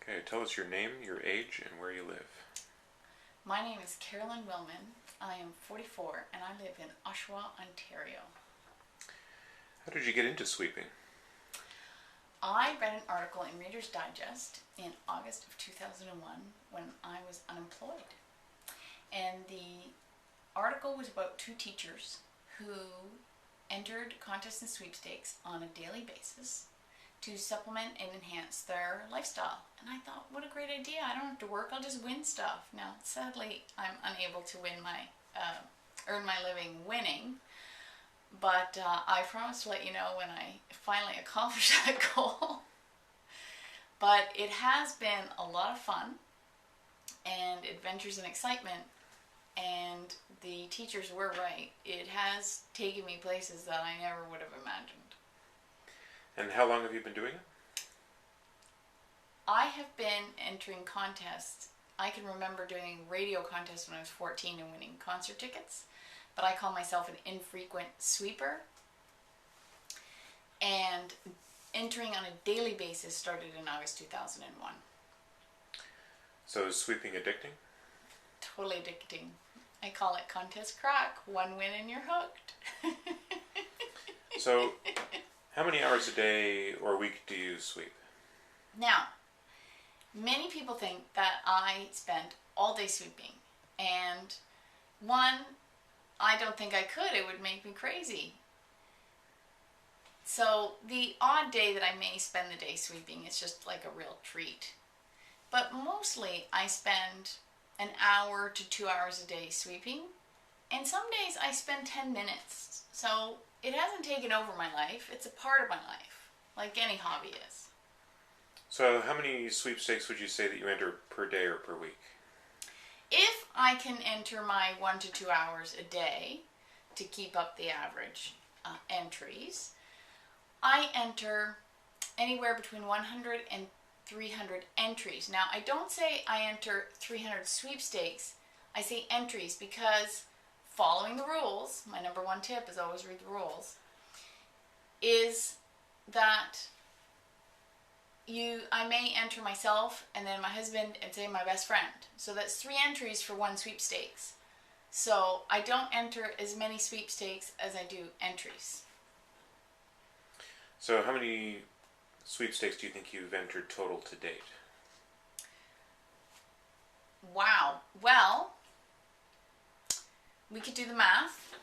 Okay, tell us your name, your age, and where you live. My name is Carolyn Willman. I am 44 and I live in Oshawa, Ontario. How did you get into sweeping? I read an article in Reader's Digest in August of 2001 when I was unemployed. And the article was about two teachers who entered contests and sweepstakes on a daily basis to supplement and enhance their lifestyle. And I thought, what a great idea. I don't have to work, I'll just win stuff. Now, sadly, I'm unable to earn my living winning, but I promise to let you know when I finally accomplish that goal. But it has been a lot of fun and adventures and excitement, and the teachers were right. It has taken me places that I never would have imagined. And how long have you been doing it? I have been entering contests. I can remember doing radio contests when I was 14 and winning concert tickets, but I call myself an infrequent sweeper. And entering on a daily basis started in August 2001. So is sweeping addicting? Totally addicting. I call it contest crack. One win and you're hooked. So, how many hours a day or week do you sweep? Now, many people think that I spend all day sweeping. And one, I don't think I could. It would make me crazy. So the odd day that I may spend the day sweeping is just like a real treat. But mostly I spend an hour to 2 hours a day sweeping. And some days I spend 10 minutes. So it hasn't taken over my life. It's a part of my life, like any hobby is. So how many sweepstakes would you say that you enter per day or per week? If I can enter my 1 to 2 hours a day to keep up the average entries, I enter anywhere between 100 and 300 entries. Now, I don't say I enter 300 sweepstakes. I say entries because following the rules, my number one tip is always read the rules, is that I may enter myself and then my husband and say my best friend. So that's 3 entries for one sweepstakes. So I don't enter as many sweepstakes as I do entries. So how many sweepstakes do you think you've entered total to date? Wow. Well, we could do the math.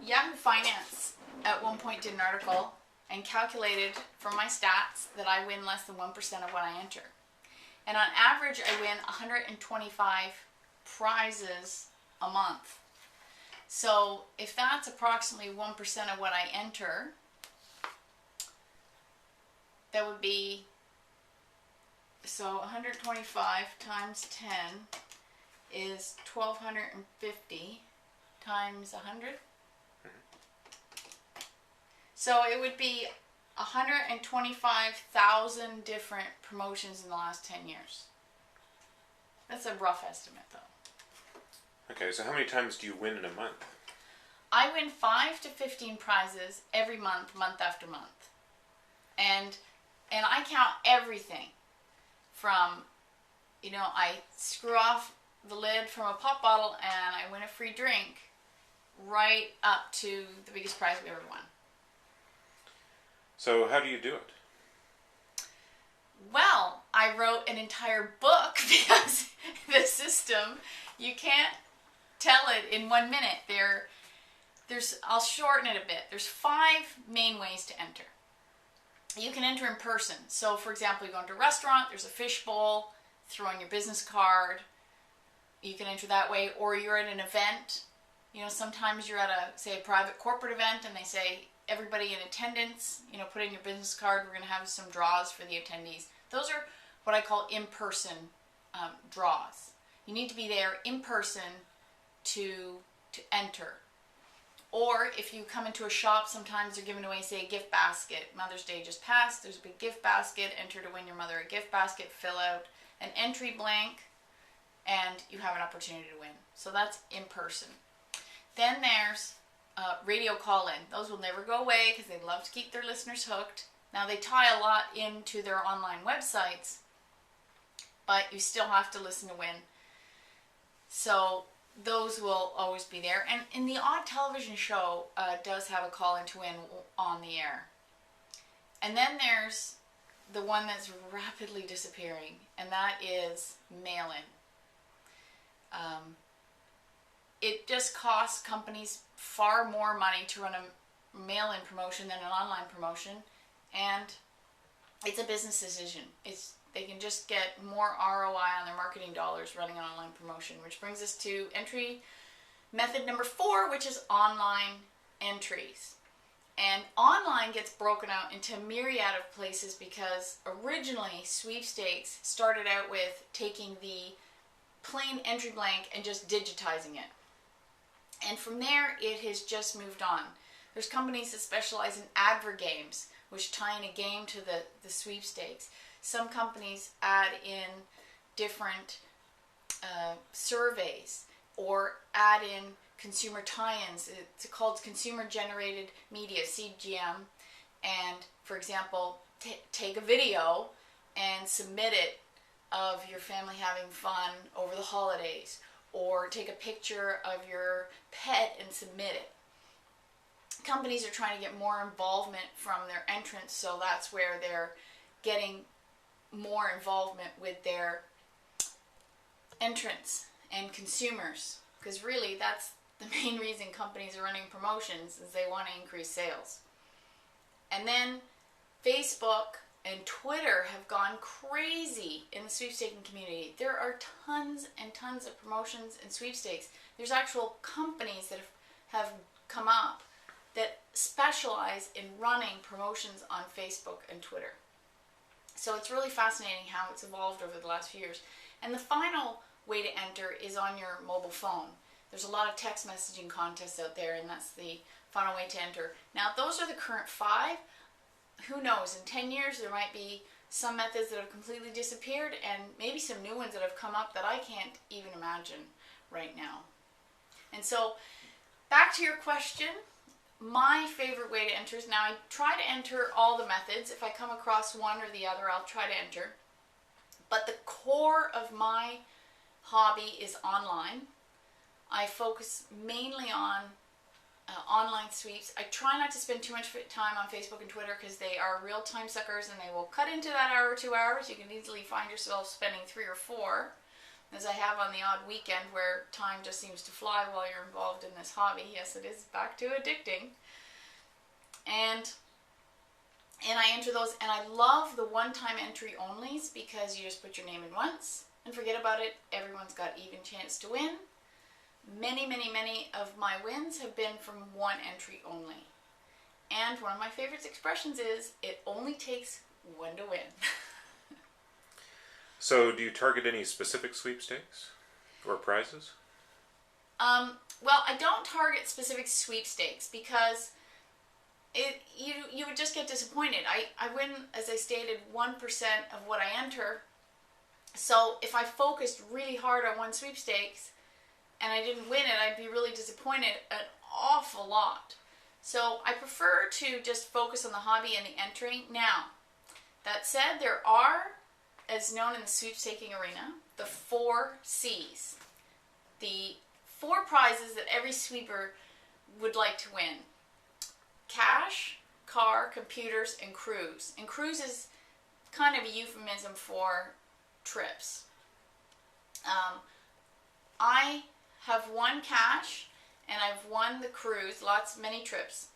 Yahoo Finance at one point did an article and calculated from my stats that I win less than 1% of what I enter. And on average, I win 125 prizes a month. So if that's approximately 1% of what I enter, that would be, so 125 times 10 is 1,250 times 100. So it would be 125,000 different promotions in the last 10 years. That's a rough estimate, though. Okay, so how many times do you win in a month? I win 5 to 15 prizes every month, month after month. And I count everything from, I screw off the lid from a pop bottle and I win a free drink, right up to the biggest prize we ever won. So how do you do it? Well, I wrote an entire book because the system, you can't tell it in 1 minute. I'll shorten it a bit. There's 5 main ways to enter. You can enter in person. So, for example, you go into a restaurant, there's a fish bowl, throw in your business card. You can enter that way. Or you're at an event. Sometimes you're at a private corporate event and they say, everybody in attendance, put in your business card. We're going to have some draws for the attendees. Those are what I call in-person draws. You need to be there in person to enter. Or if you come into a shop, sometimes they're giving away, say, a gift basket. Mother's Day just passed. There's a big gift basket. Enter to win your mother a gift basket. Fill out an entry blank, and you have an opportunity to win. So that's in person. Then there's radio call-in. Those will never go away because they love to keep their listeners hooked. Now they tie a lot into their online websites, but you still have to listen to win. So those will always be there. And in the odd television show does have a call in to win on the air. And then there's the one that's rapidly disappearing, and that is mail-in. It just costs companies far more money to run a mail-in promotion than an online promotion, and it's a business decision. They can just get more ROI on their marketing dollars running an online promotion, which brings us to entry method number 4, which is online entries. And online gets broken out into a myriad of places because originally sweepstakes started out with taking the plain entry blank and just digitizing it. And from there, it has just moved on. There's companies that specialize in advert games, which tie in a game to the sweepstakes. Some companies add in different surveys or add in consumer tie-ins. It's called consumer generated media, CGM. And for example, take a video and submit it of your family having fun over the holidays, or take a picture of your pet and submit it. Companies are trying to get more involvement from their entrants, so that's where they're getting more involvement with their entrants and consumers, because really that's the main reason companies are running promotions, is they want to increase sales. And then Facebook and Twitter have gone crazy in the sweepstaking community. There are tons and tons of promotions and sweepstakes. There's actual companies that have come up that specialize in running promotions on Facebook and Twitter. So it's really fascinating how it's evolved over the last few years. And the final way to enter is on your mobile phone. There's a lot of text messaging contests out there, and that's the final way to enter. Now, those are the current 5. Who knows? In 10 years, there might be some methods that have completely disappeared, and maybe some new ones that have come up that I can't even imagine right now. And so, back to your question, my favorite way to enter is, now I try to enter all the methods. If I come across one or the other, I'll try to enter. But the core of my hobby is online. I focus mainly on online sweeps. I try not to spend too much time on Facebook and Twitter because they are real time suckers, and they will cut into that hour or 2 hours. You can easily find yourself spending 3 or 4, as I have on the odd weekend where time just seems to fly while you're involved in this hobby. Yes, it is back to addicting. And I enter those, and I love the one-time entry onlys because you just put your name in once and forget about it. Everyone's got even chance to win. Many, many, many of my wins have been from one entry only. And one of my favorite expressions is, it only takes one to win. So do you target any specific sweepstakes or prizes? Well, I don't target specific sweepstakes because you would just get disappointed. I win, as I stated, 1% of what I enter. So if I focused really hard on one sweepstakes and I didn't win it, I'd be really disappointed an awful lot. So I prefer to just focus on the hobby and the entering. Now, that said, there are, as known in the sweepstaking arena, the 4 C's. The 4 prizes that every sweeper would like to win: cash, car, computers, and cruise. And cruise is kind of a euphemism for trips. I have won cash, and I've won the cruise, many trips.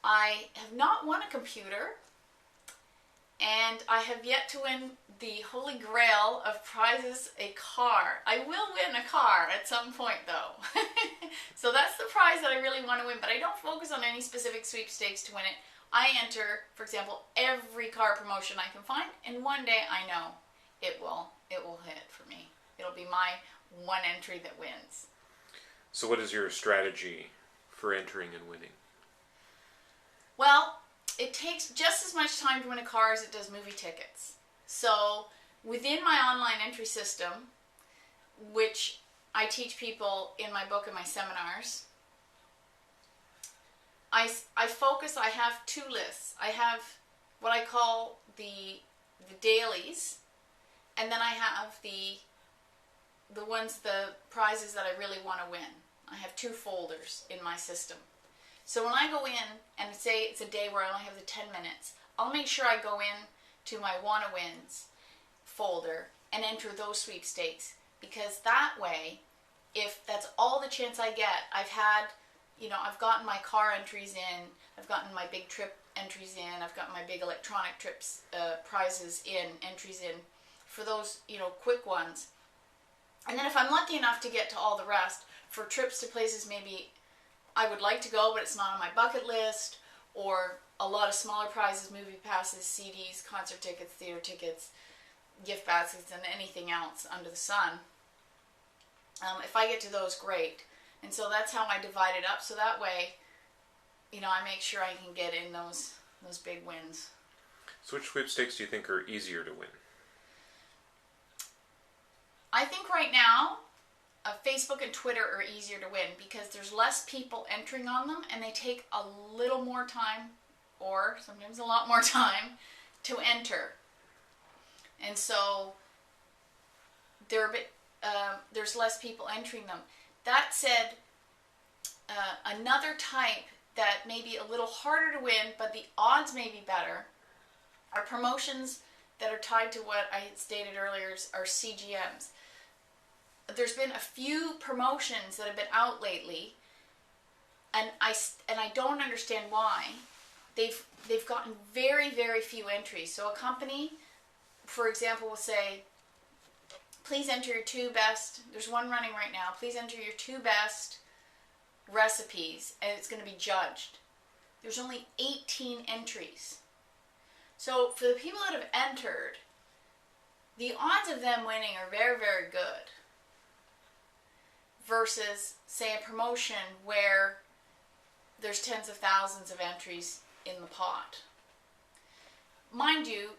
I have not won a computer, and I have yet to win the holy grail of prizes, a car. I will win a car at some point, though. So that's the prize that I really want to win, but I don't focus on any specific sweepstakes to win it. I enter, for example, every car promotion I can find, and one day I know it will hit for me. It'll be my one entry that wins. So what is your strategy for entering and winning? Well, it takes just as much time to win a car as it does movie tickets. So within my online entry system, which I teach people in my book and my seminars, I focus. I have two lists. I have what I call the dailies, and then I have the prizes that I really want to win. I have two folders in my system. So when I go in and say it's a day where I only have the 10 minutes, I'll make sure I go in to my wanna wins folder and enter those sweepstakes, because that way, if that's all the chance I get, I've gotten my car entries in, I've gotten my big trip entries in, I've gotten my big electronic trips prizes in, entries in for those, quick ones. And then if I'm lucky enough to get to all the rest for trips to places maybe I would like to go but it's not on my bucket list, or a lot of smaller prizes, movie passes, CDs, concert tickets, theater tickets, gift baskets, and anything else under the sun. If I get to those, great. And so that's how I divide it up. So that way, I make sure I can get in those big wins. So which sweepstakes do you think are easier to win? I think right now, Facebook and Twitter are easier to win because there's less people entering on them, and they take a little more time, or sometimes a lot more time, to enter. And so there's less people entering them. That said, another type that may be a little harder to win, but the odds may be better, are promotions that are tied to what I had stated earlier are CGMs. There's been a few promotions that have been out lately, and I don't understand why. They've gotten very, very few entries. So a company, for example, will say, please enter your two best, there's one running right now, please enter your two best recipes, and it's going to be judged. There's only 18 entries. So for the people that have entered, the odds of them winning are very, very good. Versus, say, a promotion where there's tens of thousands of entries in the pot. Mind you,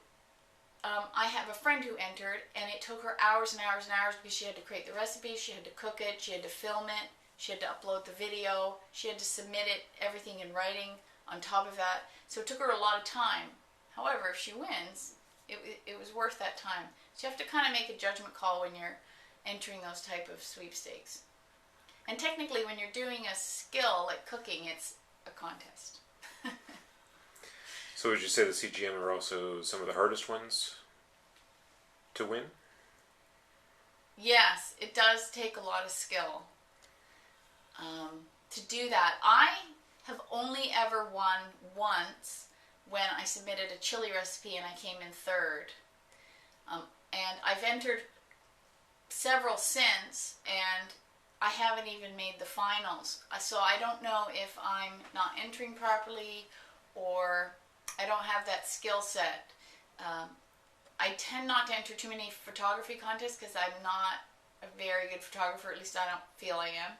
I have a friend who entered, and it took her hours and hours and hours because she had to create the recipe, she had to cook it, she had to film it, she had to upload the video, she had to submit it, everything in writing on top of that. So it took her a lot of time. However, if she wins, it was worth that time. So you have to kind of make a judgment call when you're entering those type of sweepstakes. And technically, when you're doing a skill like cooking, it's a contest. So would you say the CGM are also some of the hardest ones to win? Yes, it does take a lot of skill to do that. I have only ever won once when I submitted a chili recipe and I came in third. And I've entered several since, and I haven't even made the finals. So I don't know if I'm not entering properly or I don't have that skill set. I tend not to enter too many photography contests because I'm not a very good photographer, at least I don't feel I am.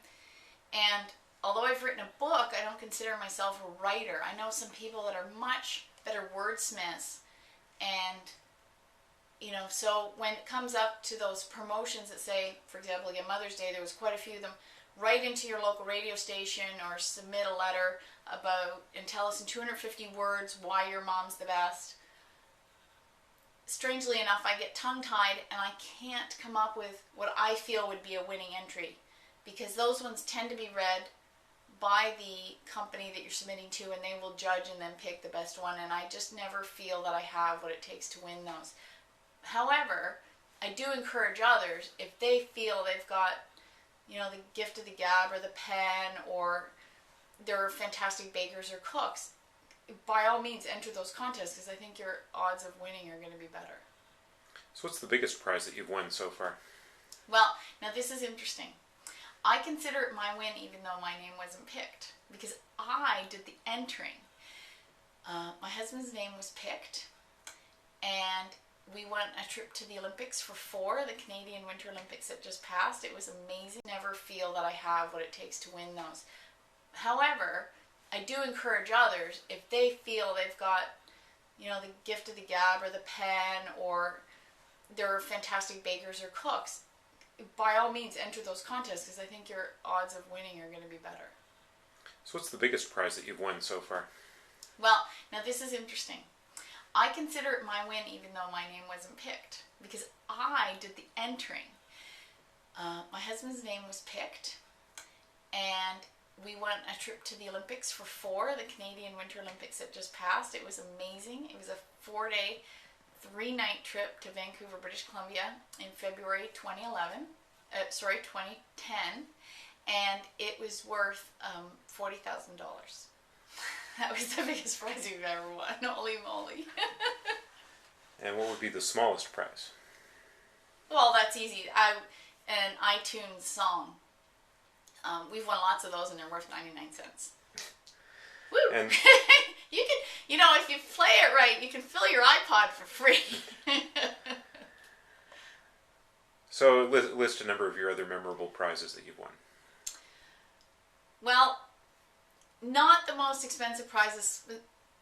And although I've written a book, I don't consider myself a writer. I know some people that are much better wordsmiths, and so when it comes up to those promotions that say, for example, like Mother's Day, there was quite a few of them, write into your local radio station or submit a letter and tell us in 250 words why your mom's the best. Strangely enough, I get tongue-tied and I can't come up with what I feel would be a winning entry, because those ones tend to be read by the company that you're submitting to, and they will judge and then pick the best one, and I just never feel that I have what it takes to win those. However, I do encourage others, if they feel they've got, the gift of the gab or the pen, or they're fantastic bakers or cooks, by all means enter those contests, because I think your odds of winning are going to be better. So what's the biggest prize that you've won so far? Well, now this is interesting. I consider it my win even though my name wasn't picked, because I did the entering. My husband's name was picked, and we went a trip to the Olympics for 4, the Canadian Winter Olympics that just passed. It was amazing. Never feel that I have what it takes to win those. However, I do encourage others, if they feel they've got, the gift of the gab or the pen, or they're fantastic bakers or cooks, by all means enter those contests, because I think your odds of winning are going to be better. So what's the biggest prize that you've won so far? Well, now this is interesting. I consider it my win even though my name wasn't picked because I did the entering. My husband's name was picked and we went a trip to the Olympics for 4, the Canadian Winter Olympics that just passed. It was amazing. It was a 4-day, 3-night trip to Vancouver, British Columbia in February 2010. And it was worth $40,000. That was the biggest prize we've ever won. Holy moly. And what would be the smallest prize? Well, that's easy. An iTunes song. We've won lots of those and they're worth 99 cents. Woo! And You can, if you play it right, you can fill your iPod for free. so list a number of your other memorable prizes that you've won. Well, not the most expensive prizes.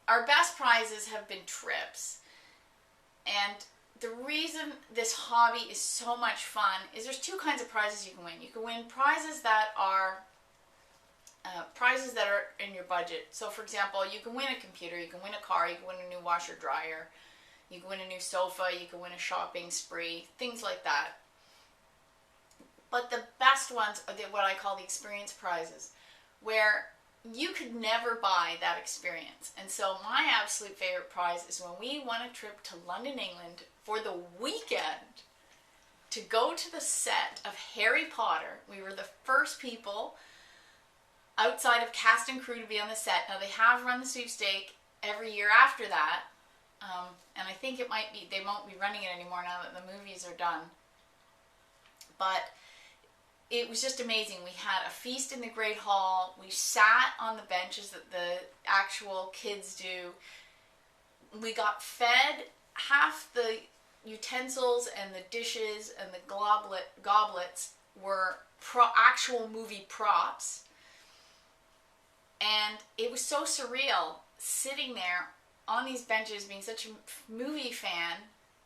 Our best prizes have been trips. And the reason this hobby is so much fun is there's 2 kinds of prizes you can win. You can win prizes that are in your budget. So, for example, you can win a computer, you can win a car, you can win a new washer dryer, you can win a new sofa, you can win a shopping spree, things like that. But the best ones are what I call the experience prizes, where you could never buy that experience. And so my absolute favorite prize is when we won a trip to London, England for the weekend to go to the set of Harry Potter. We were the first people outside of cast and crew to be on the set. Now they have run the sweepstake every year after that. And I think they won't be running it anymore now that the movies are done. But it was just amazing. We had a feast in the Great Hall. We sat on the benches that the actual kids do. We got fed half the utensils and the dishes and the goblets were actual movie props. And it was so surreal sitting there on these benches being such a movie fan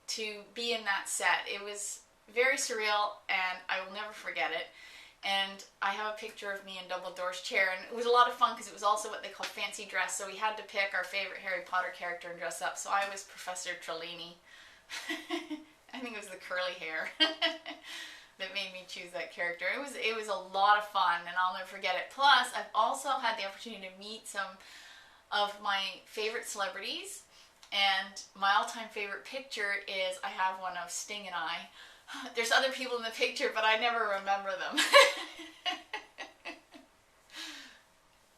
to be in that set. It was very surreal and I will never forget it. And I have a picture of me in Dumbledore's chair, and it was a lot of fun because it was also what they call fancy dress, so we had to pick our favorite Harry Potter character and dress up. So I was Professor Trelawney. I think it was the curly hair that made me choose that character. It was a lot of fun and I'll never forget it. Plus, I've also had the opportunity to meet some of my favorite celebrities, and my all-time favorite picture is I have one of Sting and I. There's other people in the picture, but I never remember them.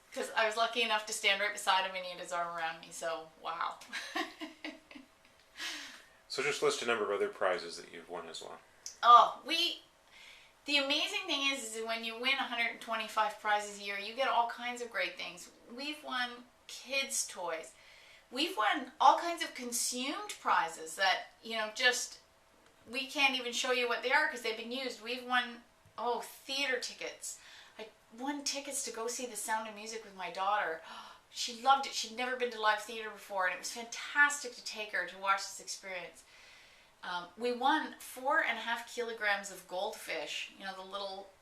Because I was lucky enough to stand right beside him and he had his arm around me, so wow. So just list a number of other prizes that you've won as well. Oh, the amazing thing is when you win 125 prizes a year, you get all kinds of great things. We've won kids' toys. We've won all kinds of consumed prizes that, just we can't even show you what they are because they've been used. We've won, theater tickets. I won tickets to go see The Sound of Music with my daughter. She loved it. She'd never been to live theater before, and it was fantastic to take her to watch this experience. We won 4.5 kilograms of goldfish, the little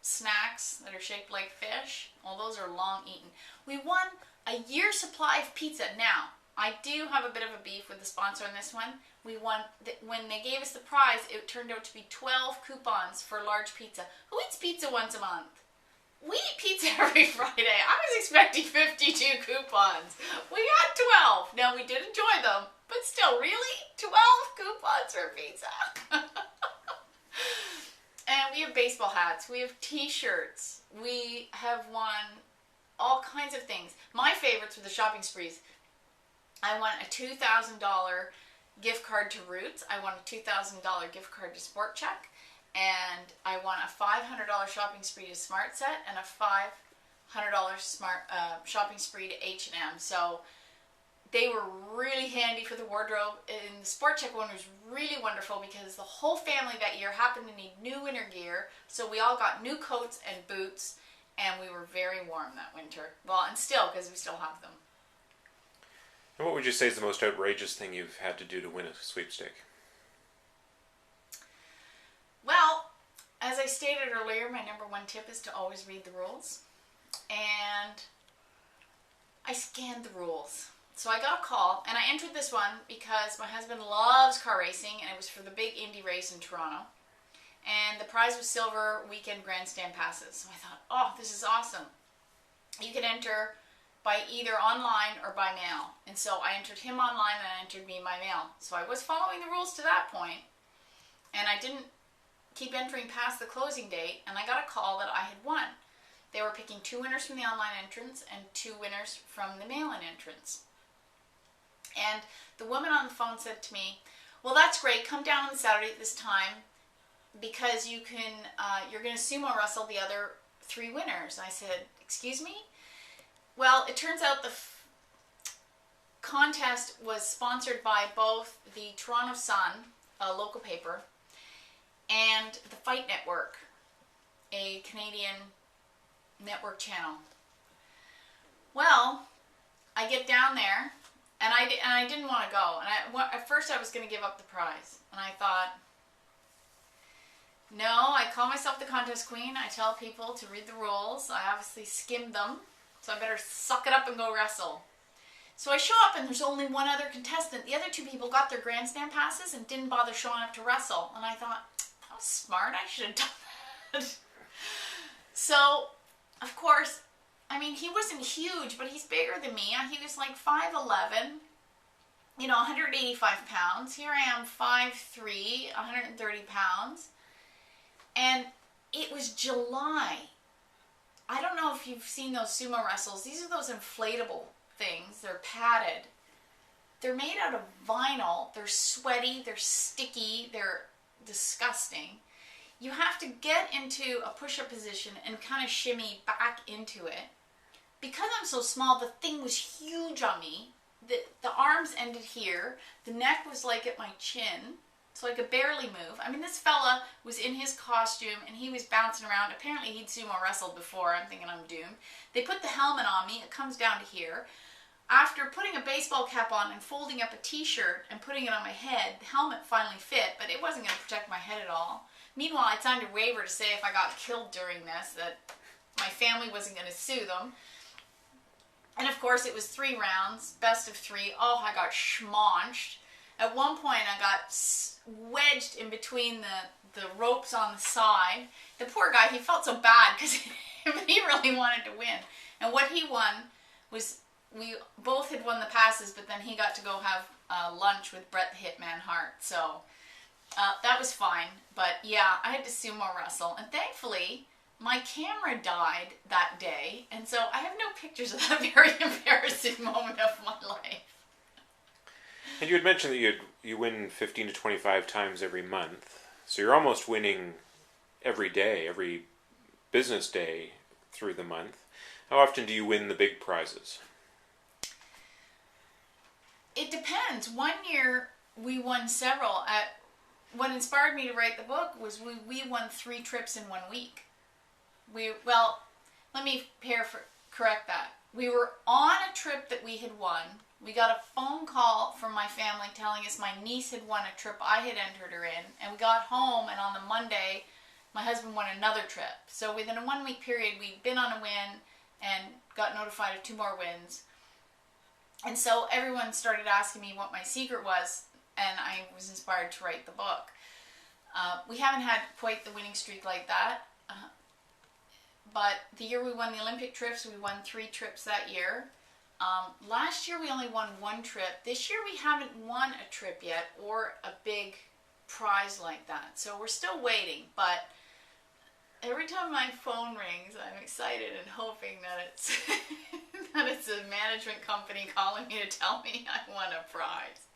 snacks that are shaped like fish. All those are long eaten. We won a year's supply of pizza. Now, I do have a bit of a beef with the sponsor on this one. We won, when they gave us the prize, it turned out to be 12 coupons for large pizza. Who eats pizza once a month? We eat pizza every Friday. I was expecting 52 coupons. We got 12. Now, we did enjoy them, but still, really? 12 coupons for pizza? And we have baseball hats. We have t-shirts. We have won all kinds of things. My favorites were the shopping sprees. I won a $2,000 gift card to Roots. I won a $2,000 gift card to Sport Check. And I won a $500 shopping spree to Smart Set and a $500 shopping spree to H&M. So they were really handy for the wardrobe. And the Sport Check one was really wonderful because the whole family that year happened to need new winter gear. So we all got new coats and boots, and we were very warm that winter. Well, and still, because we still have them. And what would you say is the most outrageous thing you've had to do to win a sweepstake? Well, as I stated earlier, my number one tip is to always read the rules. and I scanned the rules. So I got a call, and I entered this one because my husband loves car racing, and it was for the big Indy race in Toronto. And the prize was silver weekend grandstand passes. So I thought, oh, this is awesome. You can enter by either online or by mail. And so I entered him online, and I entered me by mail. So I was following the rules to that point, and I didn't keep entering past the closing date, and I got a call that I had won. They were picking 2 winners from the online entrance and 2 winners from the mail-in entrance. And the woman on the phone said to me, well, that's great. Come down on Saturday at this time because you're going to sumo wrestle the other 3 winners. I said, excuse me? Well, it turns out the contest was sponsored by both the Toronto Sun, a local paper, and the Fight Network, a Canadian network channel. Well, I get down there, and I didn't want to go. And at first I was going to give up the prize. And I thought, no, I call myself the contest queen. I tell people to read the rules. I obviously skimmed them, so I better suck it up and go wrestle. So I show up, and there's only one other contestant. The other 2 people got their grandstand passes and didn't bother showing up to wrestle. And I thought, that was smart. I should have done that. So, of course, I mean, he wasn't huge, but he's bigger than me. He was like 5'11", 185 pounds. Here I am, 5'3", 130 pounds. And it was July. I don't know if you've seen those sumo wrestles. These are those inflatable things. They're padded. They're made out of vinyl. They're sweaty. They're sticky. They're disgusting. You have to get into a push-up position and kind of shimmy back into it. Because I'm so small, the thing was huge on me. The arms ended here. The neck was like at my chin, so I could barely move. I mean, this fella was in his costume, and he was bouncing around. Apparently, he'd sumo wrestled before. I'm thinking I'm doomed. They put the helmet on me. It comes down to here. After putting a baseball cap on and folding up a t-shirt and putting it on my head, the helmet finally fit, but it wasn't going to protect my head at all. Meanwhile, I signed a waiver to say if I got killed during this, that my family wasn't going to sue them. And of course, it was 3 rounds, best of 3. Oh, I got schmaunched. At one point, I got wedged in between the ropes on the side. The poor guy, he felt so bad because he really wanted to win. And what he won was, we both had won the passes, but then he got to go have lunch with Bret the Hitman Hart. So that was fine. But yeah, I had to sumo wrestle. And thankfully, my camera died that day. And so I have no pictures of that very embarrassing moment of my life. And you had mentioned that you win 15 to 25 times every month. So you're almost winning every day, every business day through the month. How often do you win the big prizes? It depends. One year we won several. What inspired me to write the book was we won 3 trips in 1 week. Let me correct that. We were on a trip that we had won. We got a phone call from my family telling us my niece had won a trip I had entered her in. And we got home, and on the Monday, my husband won another trip. So within a 1 week period, we'd been on a win and got notified of 2 more wins. And so everyone started asking me what my secret was, and I was inspired to write the book. We haven't had quite the winning streak like that. But the year we won the Olympic trips, we won 3 trips that year. Last year we only won 1 trip. This year we haven't won a trip yet or a big prize like that. So we're still waiting. But every time my phone rings, I'm excited and hoping that it's that it's a management company calling me to tell me I won a prize.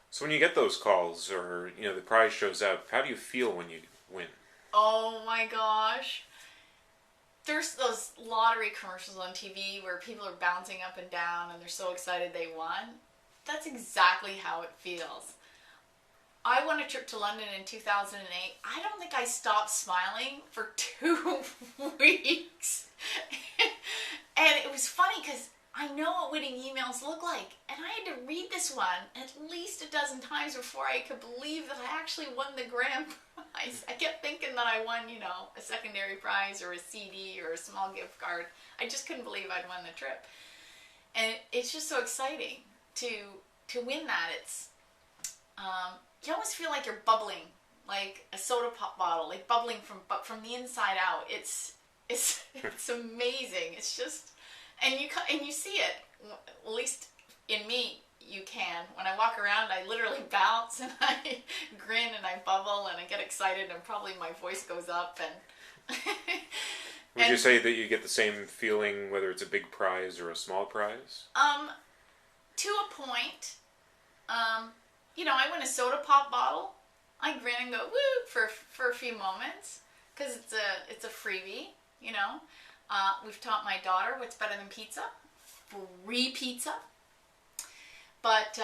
So when you get those calls or the prize shows up, how do you feel when you win? Oh my gosh. There's those lottery commercials on TV where people are bouncing up and down and they're so excited they won. That's exactly how it feels. I won a trip to London in 2008. I don't think I stopped smiling for 2 weeks. And it was funny because I know what winning emails look like. And I had to read this one at least a dozen times before I could believe that I actually won the grand prize. I kept thinking that I won, a secondary prize or a CD or a small gift card. I just couldn't believe I'd won the trip. And it's just so exciting to win that. It's you almost feel like you're bubbling, like a soda pop bottle, like bubbling from the inside out. It's amazing. It's just, and you see it. At least in me, you can. When I walk around, I literally bounce and I grin and I bubble and I get excited and probably my voice goes up and. Would you say that you get the same feeling whether it's a big prize or a small prize? To a point. I win a soda pop bottle. I grin and go woo for a few moments because it's a freebie. We've taught my daughter what's better than pizza. Free pizza. But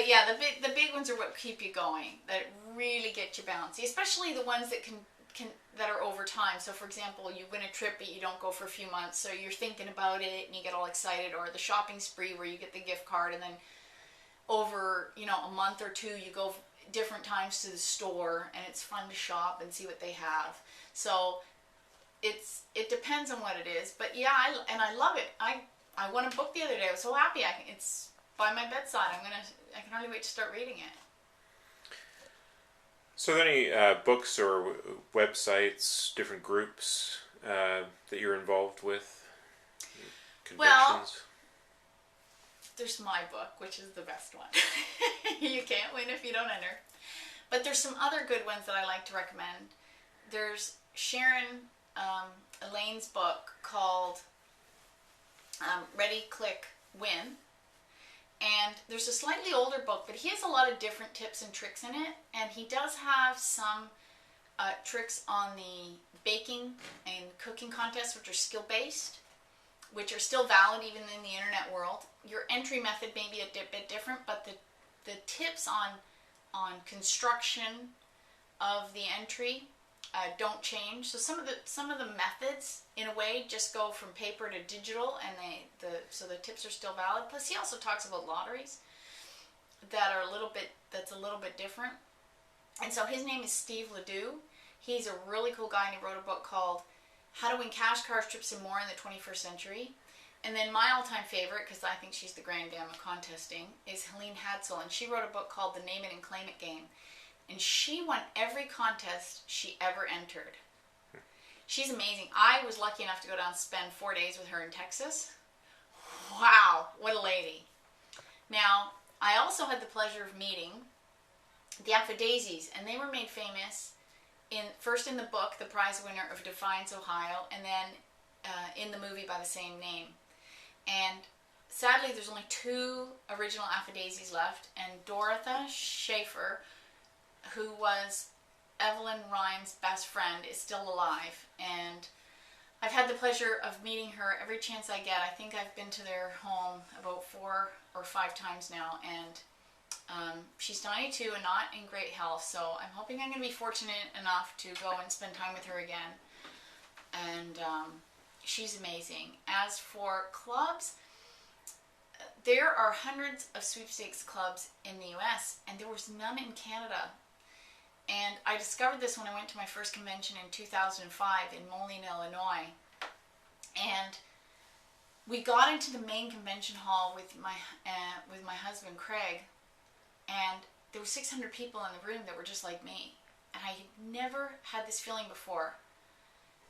yeah, the big ones are what keep you going. That really get you bouncy, especially the ones that can that are over time. So for example, you win a trip but you don't go for a few months, so you're thinking about it and you get all excited, or the shopping spree where you get the gift card and then over a month or two you go different times to the store and it's fun to shop and see what they have. So it depends on what it is, but yeah, I love it. I won a book the other day. I was so happy. It's by my bedside. I can hardly wait to start reading it. So, are there any books or websites, different groups that you're involved with? Conventions? Well, there's my book, which is the best one. You can't win if you don't enter. But there's some other good ones that I like to recommend. There's Sharon Elaine's book called Ready, Click, Win. And there's a slightly older book, but he has a lot of different tips and tricks in it. And he does have some tricks on the baking and cooking contests, which are skill-based, which are still valid even in the internet world. Your entry method may be a bit different, but the tips on construction of the entry don't change. So some of the methods, in a way, just go from paper to digital, and so the tips are still valid. Plus, he also talks about lotteries that's a little bit different. And so his name is Steve Ledoux. He's a really cool guy, and he wrote a book called How to Win Cash, Cars, Trips, and More in the 21st Century. And then my all-time favorite, because I think she's the grand dame of contesting, is Helene Hadsel, and she wrote a book called The Name It and Claim It Game. And she won every contest she ever entered. She's amazing. I was lucky enough to go down and spend 4 days with her in Texas. Wow, what a lady. Now, I also had the pleasure of meeting the Affadaisies, and they were made famous first in the book, The Prize Winner of Defiance, Ohio, and then in the movie by the same name. And sadly, there's only 2 original Affadaisies left, and Dorotha Schaefer, who was Evelyn Rhymes' best friend, is still alive. And I've had the pleasure of meeting her every chance I get. I think I've been to their home about 4 or 5 times now, and she's 92 and not in great health, so I'm hoping I'm going to be fortunate enough to go and spend time with her again. And she's amazing. As for clubs, there are hundreds of sweepstakes clubs in the US, and there was none in Canada. And I discovered this when I went to my first convention in 2005 in Moline, Illinois. And we got into the main convention hall with my husband Craig, and there were 600 people in the room that were just like me. And I had never had this feeling before.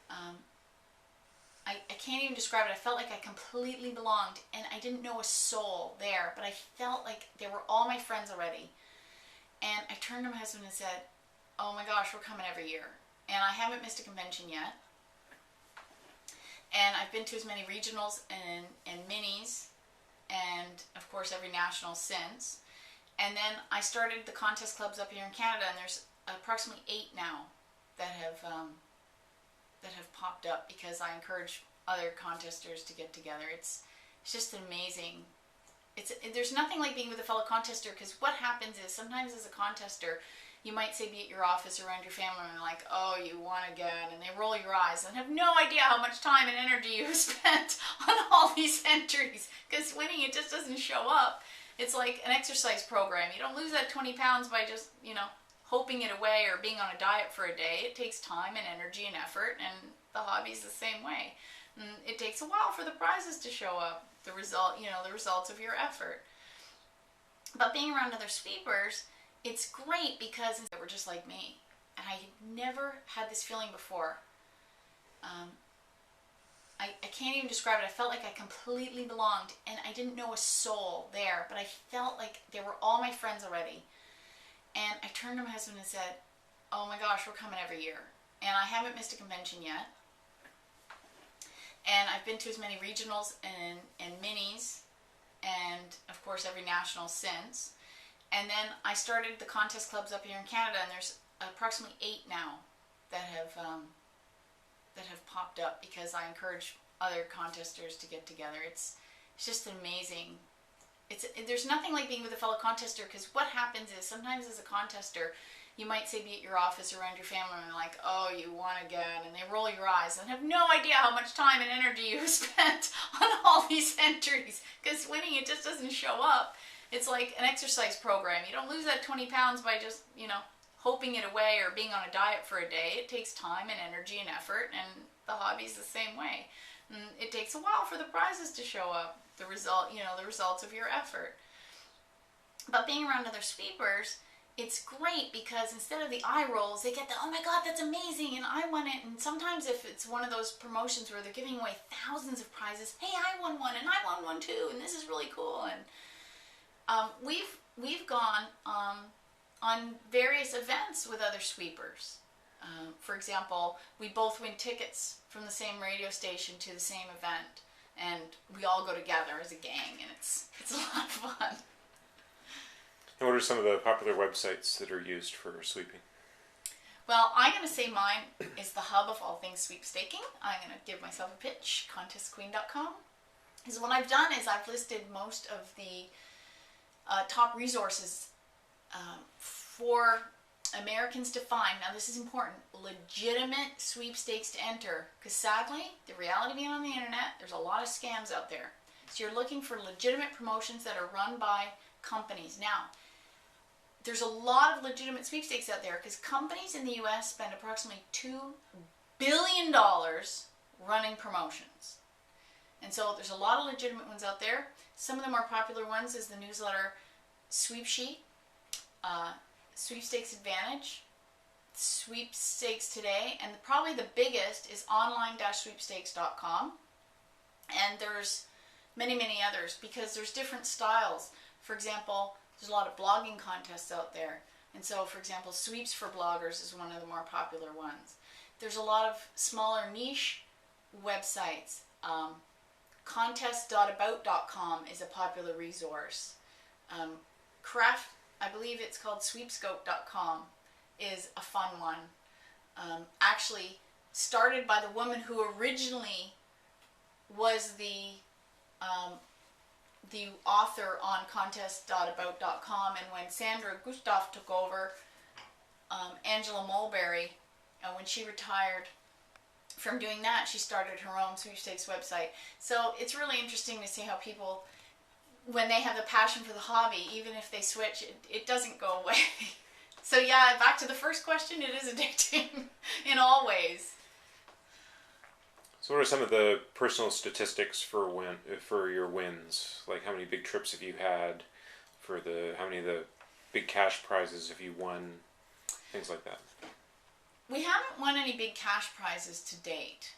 I can't even describe it. I felt like I completely belonged, and I didn't know a soul there, but I felt like they were all my friends already. And I turned to my husband and said, "Oh my gosh, we're coming every year." And I haven't missed a convention yet. And I've been to as many regionals and minis, and of course every national since. And then I started the contest clubs up here in Canada, and there's approximately 8 now that have popped up because I encourage other contesters to get together. It's just amazing. There's nothing like being with a fellow contester, because what happens is sometimes as a contester, you might say be at your office or around your family and like, "Oh, you won again," and they roll your eyes and have no idea how much time and energy you've spent on all these entries, because winning, it just doesn't show up. It's like an exercise program. You don't lose that 20 pounds by just, hoping it away or being on a diet for a day. It takes time and energy and effort, and the hobby's the same way. And it takes a while for the prizes to show up, the results of your effort. But being around other sweepers, it's great because they were just like me. And I had never had this feeling before. I can't even describe it. I felt like I completely belonged, and I didn't know a soul there, but I felt like they were all my friends already. And I turned to my husband and said, oh my gosh, we're coming every year. And I haven't missed a convention yet. And I've been to as many regionals and minis, and of course every national since. And then I started the contest clubs up here in Canada, and there's approximately 8 now that have popped up because I encourage other contesters to get together. It's just amazing. There's nothing like being with a fellow contester, because what happens is sometimes as a contester, you might say be at your office or around your family and they're like, oh, you won again, and they roll your eyes and have no idea how much time and energy you spent on all these entries, because winning, it just doesn't show up. It's like an exercise program. You don't lose that 20 pounds by just, hoping it away or being on a diet for a day. It takes time and energy and effort, and the hobby's the same way. And it takes a while for the prizes to show up, the results of your effort. But being around other sweepers, it's great because instead of the eye rolls, they get the, oh my God, that's amazing, and I won it. And sometimes if it's one of those promotions where they're giving away thousands of prizes, hey, I won one, and I won one too, and this is really cool. And we've gone on various events with other sweepers. For example, we both win tickets from the same radio station to the same event, and we all go together as a gang, and it's a lot of fun. And what are some of the popular websites that are used for sweeping? Well, I'm going to say mine is the hub of all things sweepstaking. I'm going to give myself a pitch, contestqueen.com. Because what I've done is I've listed most of the top resources for Americans to find, now this is important, legitimate sweepstakes to enter. Because sadly, the reality being on the internet, there's a lot of scams out there. So you're looking for legitimate promotions that are run by companies. Now, there's a lot of legitimate sweepstakes out there because companies in the US spend approximately $2 billion running promotions. And so there's a lot of legitimate ones out there. Some of the more popular ones is the newsletter Sweep Sheet, Sweepstakes Advantage, Sweepstakes Today, and probably the biggest is online-sweepstakes.com. And there's many, many others because there's different styles. For example, there's a lot of blogging contests out there. And so, for example, Sweeps for Bloggers is one of the more popular ones. There's a lot of smaller niche websites. Contest.about.com is a popular resource. Craft, I believe it's called sweepscope.com, is a fun one. Actually started by the woman who originally was the author on contest.about.com, and when Sandra Gustav took over, Angela Mulberry, when she retired from doing that, she started her own sweepstakes website. So it's really interesting to see how people, when they have the passion for the hobby, even if they switch, it doesn't go away. So yeah, back to the first question, it is addicting in all ways. So what are some of the personal statistics for your wins? Like how many big trips have you had? How many of the big cash prizes have you won? Things like that. We haven't won any big cash prizes to date.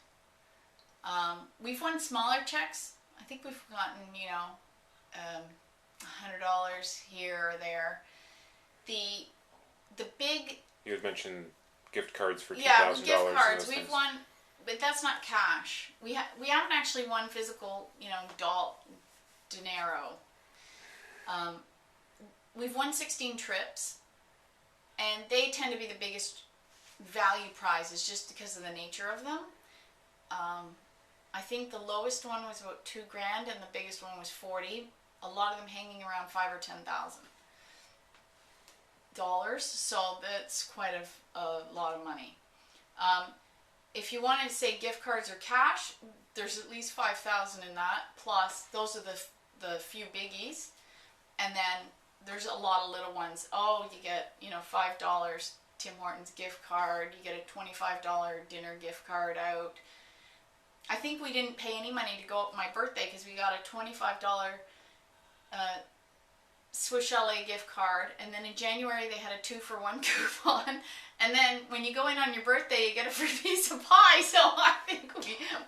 We've won smaller checks. I think we've gotten, $100 here or there. The big... You had mentioned gift cards for $2,000. Yeah, gift cards. We've things. won, but that's not cash. We haven't actually won physical, dinero. We've won 16 trips, and they tend to be the biggest value prizes just because of the nature of them. I think the lowest one was about $2,000 and the biggest one was 40. A lot of them hanging around $5,000 or $10,000. So that's quite a lot of money. If you wanted to say gift cards or cash, there's at least 5,000 in that. Plus, those are the few biggies, and then there's a lot of little ones. Oh, you get, $5 Tim Hortons gift card. You get a $25 dinner gift card out. I think we didn't pay any money to go up my birthday because we got a $25 Swiss Chalet gift card, and then in January they had a 2-for-1 coupon, and then when you go in on your birthday you get a free piece of pie. So I think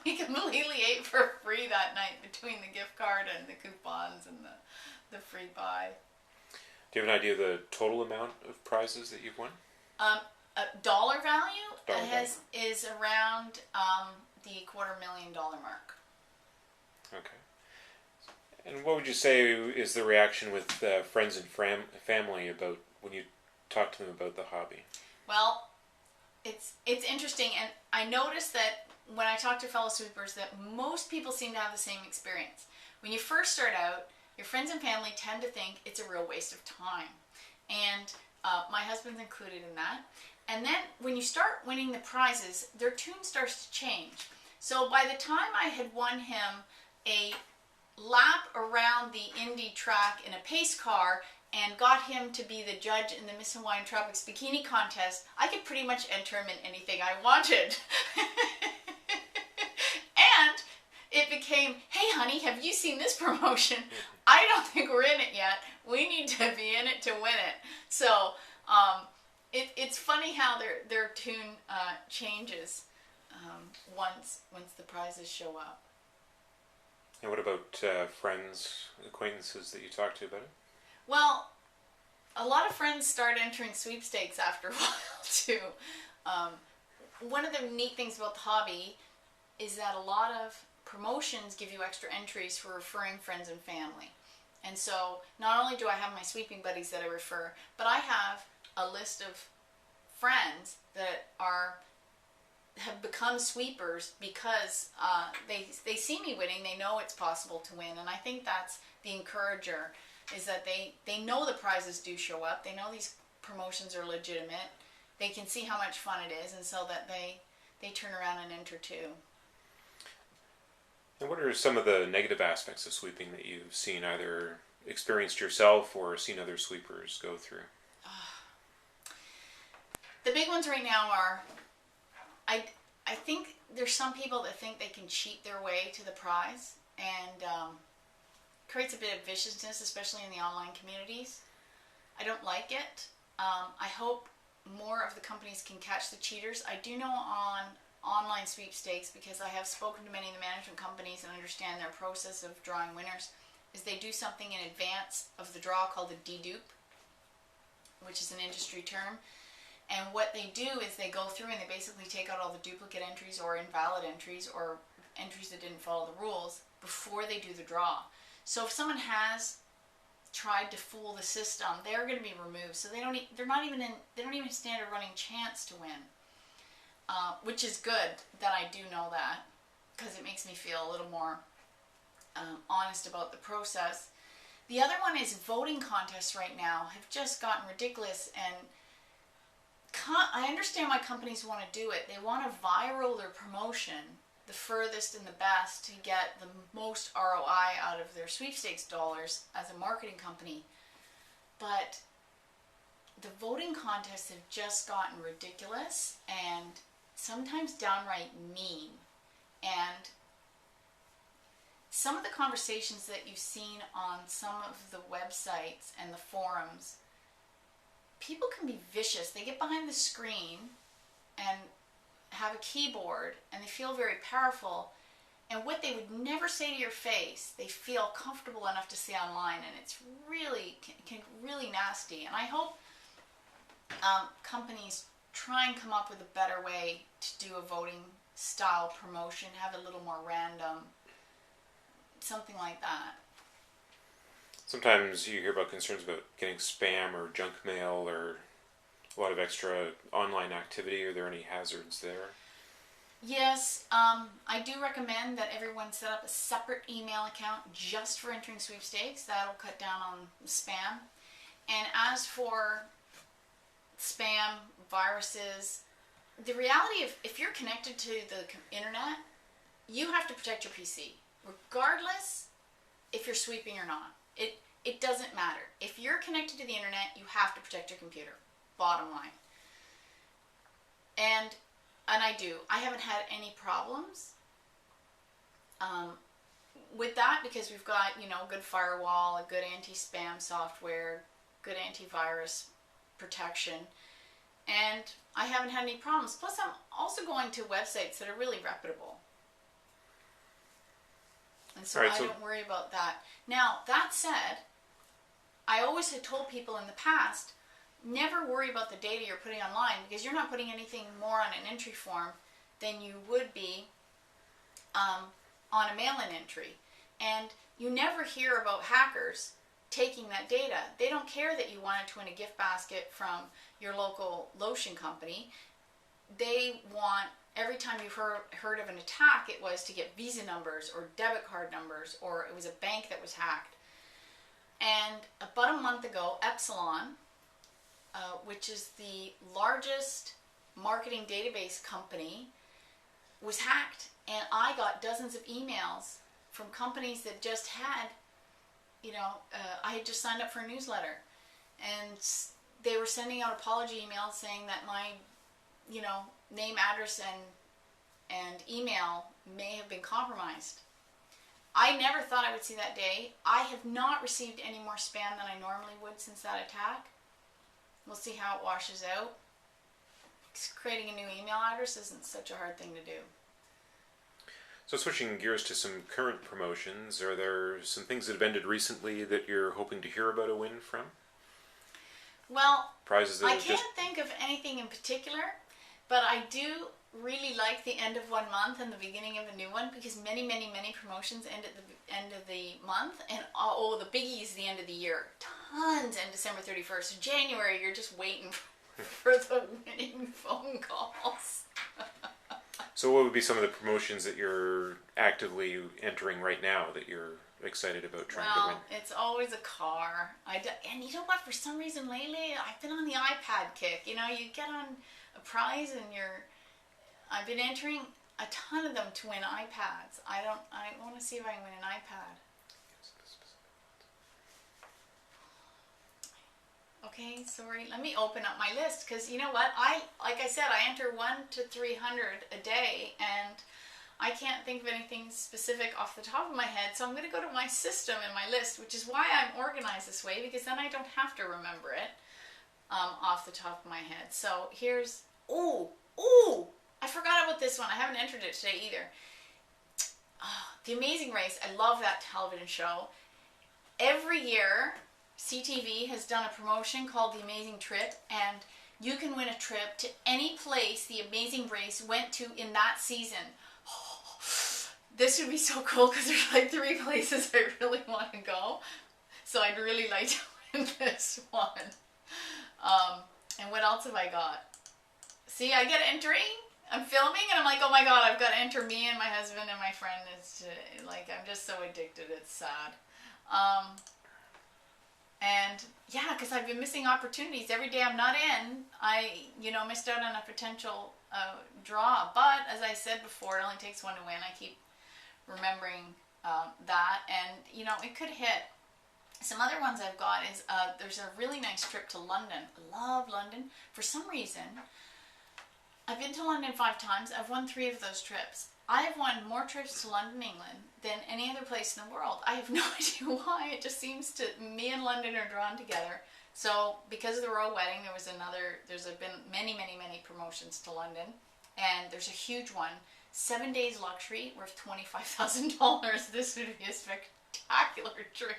we completely ate for free that night between the gift card and the coupons and the free pie. Do you have an idea of the total amount of prizes that you've won? Dollar value is around the $250,000 mark. Okay. And what would you say is the reaction with friends and family about when you talk to them about the hobby? Well, it's interesting, and I noticed that when I talk to fellow sweepers that most people seem to have the same experience. When you first start out, your friends and family tend to think it's a real waste of time, and my husband's included in that. And then when you start winning the prizes, their tune starts to change. So by the time I had won him a lap around the Indy track in a pace car and got him to be the judge in the Miss Hawaiian Tropics Bikini Contest, I could pretty much enter him in anything I wanted. And it became, hey honey, have you seen this promotion? I don't think we're in it yet. We need to be in it to win it. So it's funny how their tune changes once the prizes show up. And what about friends, acquaintances that you talk to about it? Well, a lot of friends start entering sweepstakes after a while too. One of the neat things about the hobby is that a lot of promotions give you extra entries for referring friends and family. And so not only do I have my sweeping buddies that I refer, but I have a list of friends that have become sweepers because they see me winning. They know it's possible to win, and I think that's the encourager, is that they know the prizes do show up. They know these promotions are legitimate. They can see how much fun it is, and so that they turn around and enter too. And what are some of the negative aspects of sweeping that you've seen, either experienced yourself or seen other sweepers go through? The big ones right now are, I think there's some people that think they can cheat their way to the prize, and creates a bit of viciousness, especially in the online communities. I don't like it. I hope more of the companies can catch the cheaters. I do know on online sweepstakes, because I have spoken to many of the management companies and understand their process of drawing winners, is they do something in advance of the draw called a dedupe, which is an industry term. And what they do is they go through and they basically take out all the duplicate entries or invalid entries or entries that didn't follow the rules before they do the draw. So if someone has tried to fool the system, they're going to be removed. So they don't even stand a running chance to win, which is good that I do know that, because it makes me feel a little more honest about the process. The other one is voting contests right now have just gotten ridiculous, and I understand why companies want to do it. They want to viral their promotion the furthest and the best to get the most ROI out of their sweepstakes dollars as a marketing company. But the voting contests have just gotten ridiculous and sometimes downright mean. And some of the conversations that you've seen on some of the websites and the forums, people can be vicious. They get behind the screen and have a keyboard and they feel very powerful, and what they would never say to your face, they feel comfortable enough to say online, and it's really really nasty. And I hope companies try and come up with a better way to do a voting style promotion, have it a little more random, something like that. Sometimes you hear about concerns about getting spam or junk mail or a lot of extra online activity. Are there any hazards there? Yes, I do recommend that everyone set up a separate email account just for entering sweepstakes. That'll cut down on spam. And as for spam, viruses, the reality of if you're connected to the internet, you have to protect your PC, regardless if you're sweeping or not. it doesn't matter. If you're connected to the internet, you have to protect your computer. Bottom line. And I do. I haven't had any problems with that because we've got, good firewall, a good anti-spam software, good antivirus protection, and I haven't had any problems. Plus, I'm also going to websites that are really reputable. And so I don't worry about that. Now, that said, I always had told people in the past, never worry about the data you're putting online because you're not putting anything more on an entry form than you would be on a mail-in entry. And you never hear about hackers taking that data. They don't care that you want it to in a gift basket from your local lotion company. They want, every time you've heard of an attack, it was to get Visa numbers or debit card numbers, or it was a bank that was hacked. And about a month ago, Epsilon, which is the largest marketing database company, was hacked. And I got dozens of emails from companies that just had, I had just signed up for a newsletter. And they were sending out apology emails saying that my, name, address, and email may have been compromised. I never thought I would see that day. I have not received any more spam than I normally would since that attack. We'll see how it washes out. Creating a new email address isn't such a hard thing to do. So switching gears to some current promotions, are there some things that have ended recently that you're hoping to hear about a win from? Well, prizes that I can't think of anything in particular, but I do really like the end of one month and the beginning of a new one because many, many, many promotions end at the end of the month, and the biggie is the end of the year. Tons end December 31st. So January, you're just waiting for the winning phone calls. So what would be some of the promotions that you're actively entering right now that you're excited about trying to win? Well, it's always a car. And you know what? For some reason lately, I've been on the iPad kick. You get on a prize and I've been entering a ton of them to win iPads. I want to see if I can win an iPad. Okay, sorry. Let me open up my list because you know what? Like I said, I enter 1 to 300 a day, and I can't think of anything specific off the top of my head. So I'm going to go to my system and my list, which is why I'm organized this way, because then I don't have to remember it off the top of my head. So here's I forgot about this one. I haven't entered it today either. The Amazing Race. I love that television show. Every year, CTV has done a promotion called The Amazing Trip, and you can win a trip to any place The Amazing Race went to in that season. This would be so cool because there's like 3 places I really want to go. So I'd really like to win this one. And what else have I got? See, I get entering. I'm filming and I'm like, oh my god, I've got to enter me and my husband and my friend. It's like, I'm just so addicted. It's sad. And yeah, because I've been missing opportunities. Every day I'm not in, I, missed out on a potential draw. But as I said before, it only takes one to win. I keep remembering that. And, it could hit. Some other ones I've got is there's a really nice trip to London. I love London. For some reason, I've been to London 5 times. I've won 3 of those trips. I have won more trips to London, England than any other place in the world. I have no idea why. It just seems to, me and London are drawn together. So because of the royal wedding, there's been many, many, many promotions to London. And there's a huge one. 7 days luxury worth $25,000. This would be a spectacular trip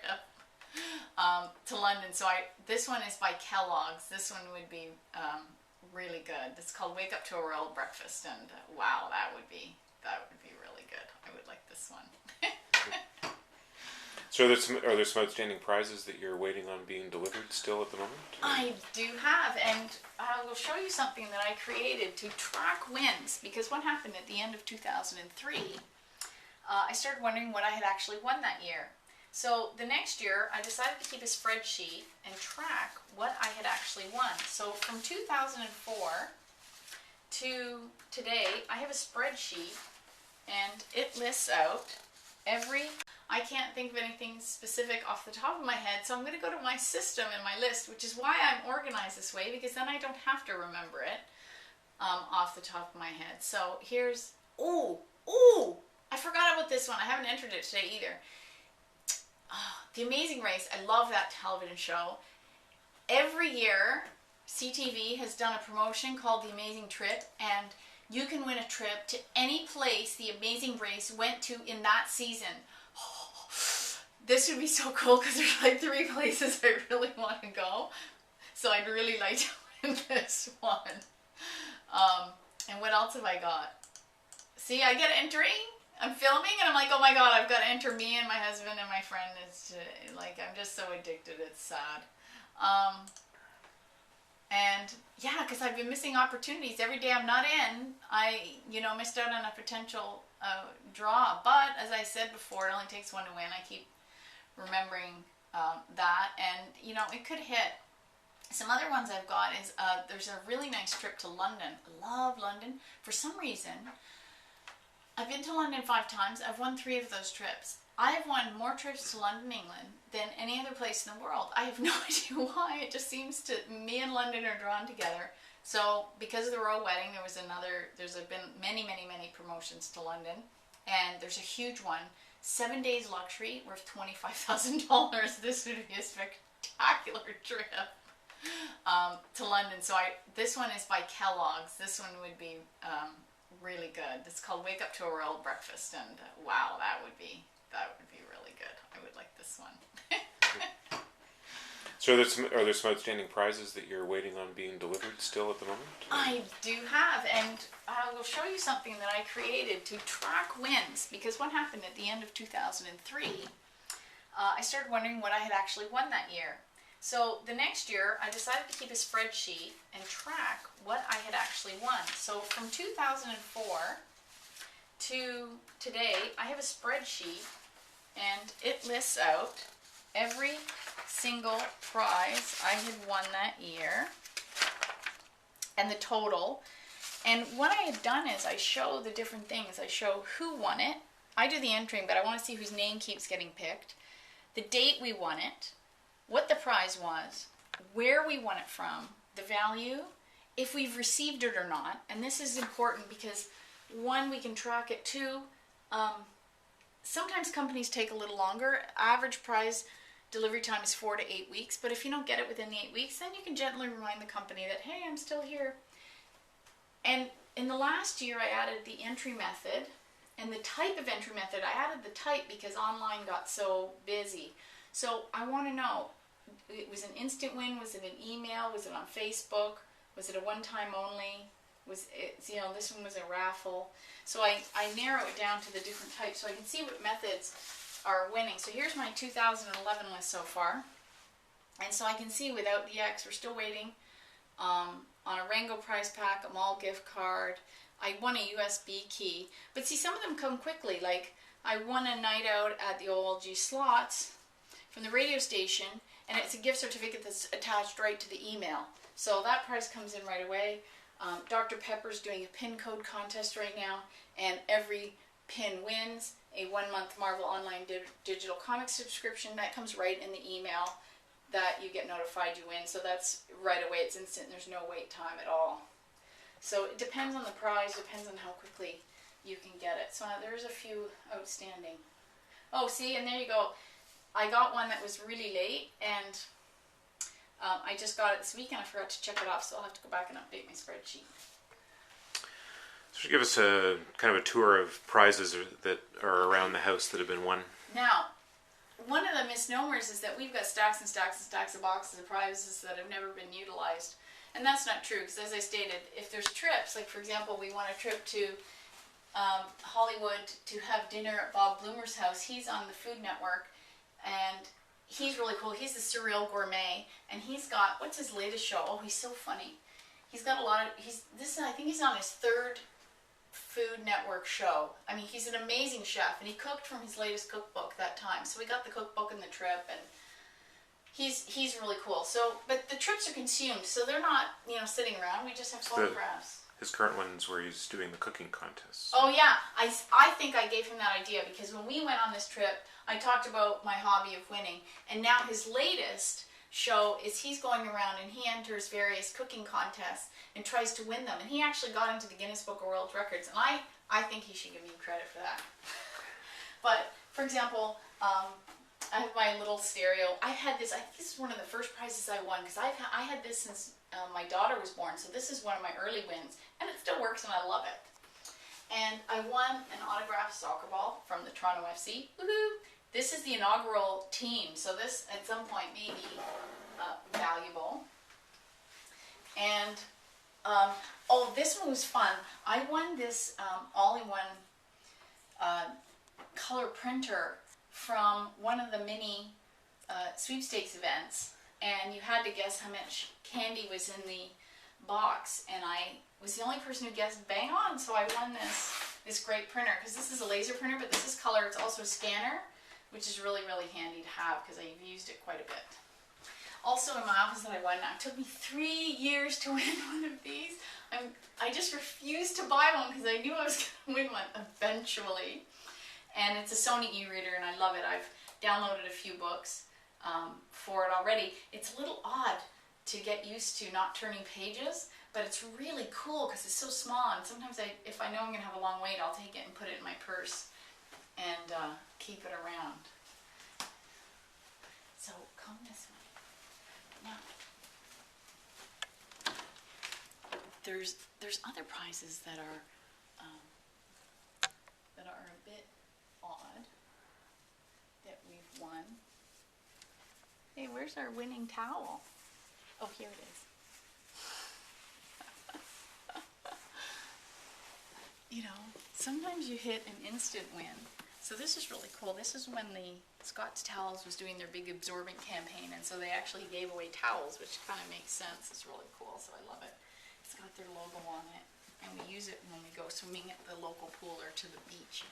to London. So this one is by Kellogg's. This one would be really good. It's called Wake Up to a Royal Breakfast, and wow, that would be really good. I would like this one. So are there some outstanding prizes that you're waiting on being delivered still at the moment? I do have, and I will show you something that I created to track wins, because what happened at the end of 2003, I started wondering what I had actually won that year. So the next year, I decided to keep a spreadsheet and track what I had actually won. So from 2004 to today, I have a spreadsheet, and it lists out I can't think of anything specific off the top of my head, so I'm going to go to my system and my list, which is why I'm organized this way, because then I don't have to remember it off the top of my head. So here's, I forgot about this one. I haven't entered it today either. The Amazing Race. I love that television show. Every year, CTV has done a promotion called The Amazing Trip, and you can win a trip to any place The Amazing Race went to in that season. This would be so cool because there's like 3 places I really want to go. So I'd really like to win this one. And what else have I got? See, I get entering. I'm filming and I'm like, oh my god, I've got to enter me and my husband and my friend. It's like, I'm just so addicted. It's sad. And yeah, because I've been missing opportunities. Every day I'm not in, I, missed out on a potential draw. But as I said before, it only takes one to win. I keep remembering that. And, it could hit. Some other ones I've got is there's a really nice trip to London. I love London. For some reason, I've been to London 5 times. I've won 3 of those trips. I have won more trips to London, England than any other place in the world. I have no idea why. It just seems to, me and London are drawn together. So because of the royal wedding, there's been many, many, many promotions to London. And there's a huge one. 7 days luxury worth $25,000. This would be a spectacular trip to London. So this one is by Kellogg's. This one would be really good. It's called Wake Up to a Royal Breakfast, and wow, that would be really good. I would like this one. So are there some outstanding prizes that you're waiting on being delivered still at the moment? I do have, and I will show you something that I created to track wins, because what happened at the end of 2003, I started wondering what I had actually won that year. So the next year, I decided to keep a spreadsheet and track what I had actually won. So from 2004 to today, I have a spreadsheet, and it lists out every single prize I had won that year and the total. And what I had done is I show the different things. I show who won it. I do the entering, but I want to see whose name keeps getting picked. The date we won it, what the prize was, where we won it from, the value, if we've received it or not. And this is important because, 1, we can track it. 2, sometimes companies take a little longer. Average prize delivery time is 4 to 8 weeks, but if you don't get it within the 8 weeks, then you can gently remind the company that, hey, I'm still here. And in the last year, I added the entry method and the type of entry method. I added the type because online got so busy. So I want to know, it was an instant win, was it an email, was it on Facebook, was it a one-time only, was it, this one was a raffle. So I narrow it down to the different types so I can see what methods are winning. So here's my 2011 list so far. And so I can see without the X, we're still waiting on a Rango prize pack, a mall gift card. I won a USB key. But see, some of them come quickly. Like I won a night out at the OLG slots from the radio station, and it's a gift certificate that's attached right to the email. So that prize comes in right away. Dr. Pepper's doing a pin code contest right now, and every pin wins a 1-month Marvel Online digital comic subscription. That comes right in the email that you get notified you win. So that's right away. It's instant. There's no wait time at all. So it depends on the prize, depends on how quickly you can get it. So there's a few outstanding. Oh, see, and there you go. I got one that was really late, and I just got it this week, and I forgot to check it off, so I'll have to go back and update my spreadsheet. So give us a kind of a tour of prizes that are around the house that have been won. Now, one of the misnomers is that we've got stacks and stacks and stacks of boxes of prizes that have never been utilized. And that's not true, because as I stated, if there's trips, like for example, we want a trip to Hollywood to have dinner at Bob Bloomer's house. He's on the Food Network, and he's really cool. He's the Surreal Gourmet, and he's got, what's his latest show? Oh, he's so funny. He's got a lot of, I think he's on his 3rd Food Network show. I mean, he's an amazing chef, and he cooked from his latest cookbook that time. So we got the cookbook and the trip, and he's really cool. So, but the trips are consumed, so they're not, sitting around. We just have photographs. his current one's where he's doing the cooking contests. Oh yeah, I think I gave him that idea because when we went on this trip, I talked about my hobby of winning, and now his latest show is he's going around and he enters various cooking contests and tries to win them, and he actually got into the Guinness Book of World Records, and I think he should give me credit for that. But for example, I have my little stereo. I had this. I think this is one of the first prizes I won because I had this since my daughter was born. So this is one of my early wins, and it still works, and I love it. And I won an autographed soccer ball from the Toronto FC. Woohoo! This is the inaugural team, so this at some point may be valuable. And oh, this one was fun. I won this all-in-one color printer from one of the mini sweepstakes events, and you had to guess how much candy was in the box, and I was the only person who guessed bang on, so I won this great printer, because this is a laser printer, but this is color. It's also a scanner, which is really, really handy to have because I've used it quite a bit. Also in my office that I won, it took me 3 years to win one of these. I just refused to buy one because I knew I was going to win one eventually. And it's a Sony e-reader, and I love it. I've downloaded a few books for it already. It's a little odd to get used to not turning pages, but it's really cool because it's so small, and sometimes if I know I'm going to have a long wait, I'll take it and put it in my purse and keep it around. So come this way. Now, there's other prizes that are a bit odd that we've won. Hey, where's our winning towel? Oh, here it is. You know, sometimes you hit an instant win. So this is really cool. This is when the Scott's Towels was doing their big absorbent campaign, and so they actually gave away towels, which kind of makes sense. It's really cool, so I love it. It's got their logo on it, and we use it when we go swimming at the local pool or to the beach.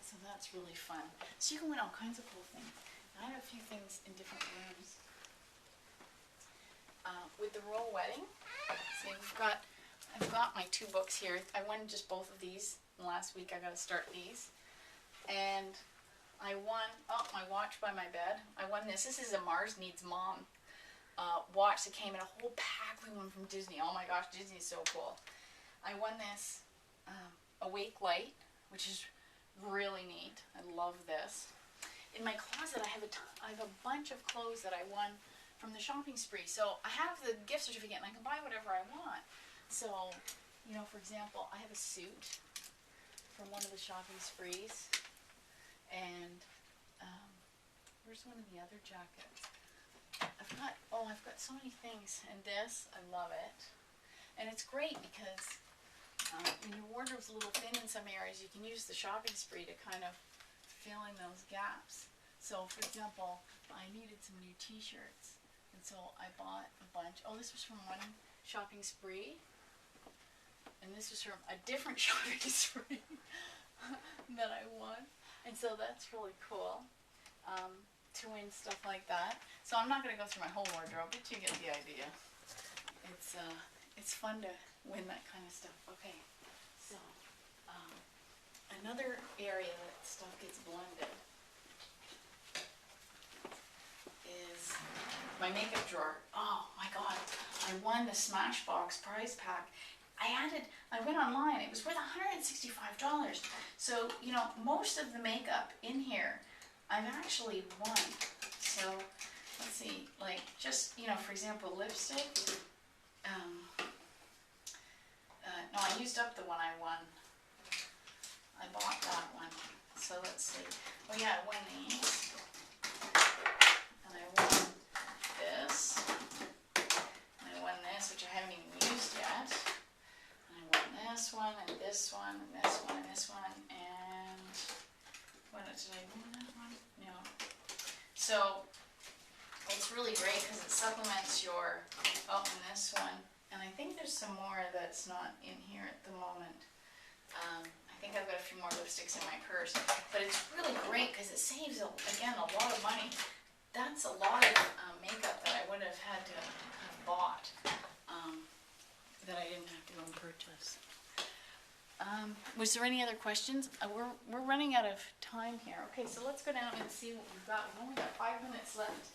So that's really fun. So you can win all kinds of cool things. I have a few things in different rooms. With the royal wedding, see, I've got my 2 books here. I won just both of these last week. I got to start these, and I won. Oh, my watch by my bed. I won this. This is a Mars Needs Mom watch that came in a whole pack. We won from Disney. Oh my gosh, Disney is so cool. I won this Awake Light, which is really neat. I love this. In my closet, I have a bunch of clothes that I won from the shopping spree. So I have the gift certificate, and I can buy whatever I want. So, you know, for example, I have a suit from one of the shopping sprees, and where's one of the other jackets? I've got so many things, and this, I love it. And it's great because when your wardrobe's a little thin in some areas, you can use the shopping spree to kind of fill in those gaps. So, for example, I needed some new t-shirts, and so I bought a bunch. Oh, this was from one shopping spree, and this was from a different shopping spree that I won. And so that's really cool to win stuff like that. So I'm not going to go through my whole wardrobe, but you get the idea. It's fun to win that kind of stuff. Okay, so another area that stuff gets blended is my makeup drawer. Oh my god, I won the Smashbox prize pack. I went online, it was worth $165. So, you know, most of the makeup in here, I've actually won. So, let's see, like, just, you know, for example, lipstick. No, I used up the one I won. I bought that one. So, let's see. Oh yeah, I won these. And I won this. And I won this, which I haven't even used yet. This one, and this one, and this one, and this one, and what did I win that one? No. So it's really great because it supplements your, and this one, and I think there's some more that's not in here at the moment. I think I've got a few more lipsticks in my purse, but it's really great because it saves, again, a lot of money. That's a lot of makeup that I would have had to have bought that I didn't have to go and purchase. Was there any other questions? We're running out of time here. Okay, so let's go down and see what we've got. We've only got 5 minutes left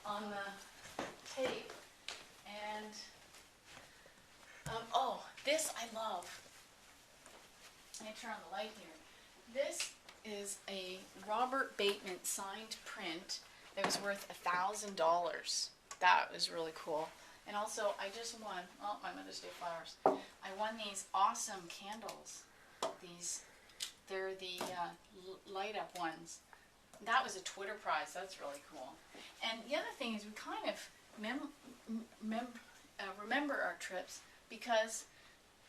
on the tape. And, oh, this I love. Let me turn on the light here. This is a Robert Bateman signed print that was worth $1,000. That was really cool. And also, I just won, oh, my Mother's Day flowers. I won these awesome candles. They're the light up ones. That was a Twitter prize. That's really cool. And the other thing is we kind of remember our trips because,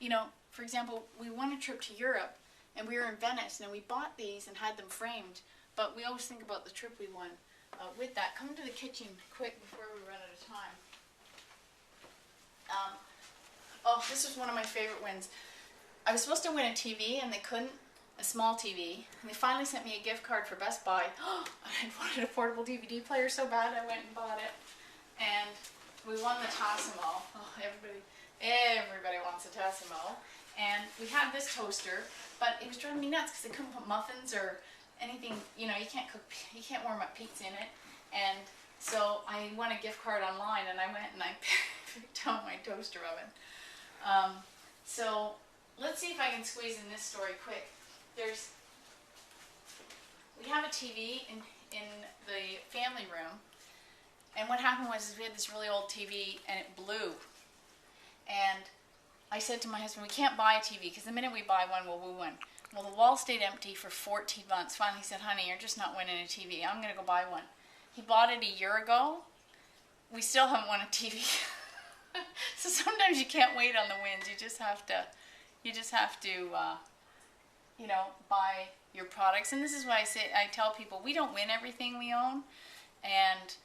you know, for example, we won a trip to Europe and we were in Venice and we bought these and had them framed. But we always think about the trip we won. With that, come to the kitchen quick before we run out of time. Oh, this was one of my favorite wins. I was supposed to win a TV and they couldn't, a small TV. And they finally sent me a gift card for Best Buy. I wanted a portable DVD player so bad I went and bought it. And we won the Tassimo. Oh, everybody wants a Tassimo. And we had this toaster, but it was driving me nuts because they couldn't put muffins or anything, you know, you can't warm up pizza in it. And so I won a gift card online and I went and I picked out my toaster oven. So let's see if I can squeeze in this story quick. We have a TV in the family room, and what happened was we had this really old TV and it blew. And I said to my husband, we can't buy a TV because the minute we buy one, we'll win. Well, the wall stayed empty for 14 months. Finally he said, honey, you're just not winning a TV. I'm going to go buy one. He bought it a year ago. We still haven't won a TV. So sometimes you can't wait on the wins. You just have to, you know, buy your products. And this is why I tell people we don't win everything we own, and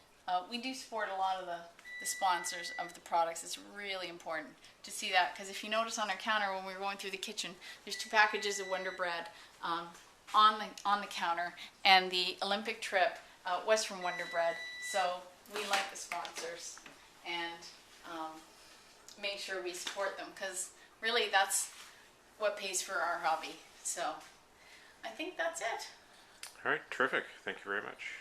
we do support a lot of the sponsors of the products. It's really important to see that, because if you notice on our counter when we were going through the kitchen, there's 2 packages of Wonder Bread on the counter, and the Olympic trip was from Wonder Bread. So we like the sponsors and make sure we support them, because really that's what pays for our hobby. So I think that's it. All right, terrific. Thank you very much.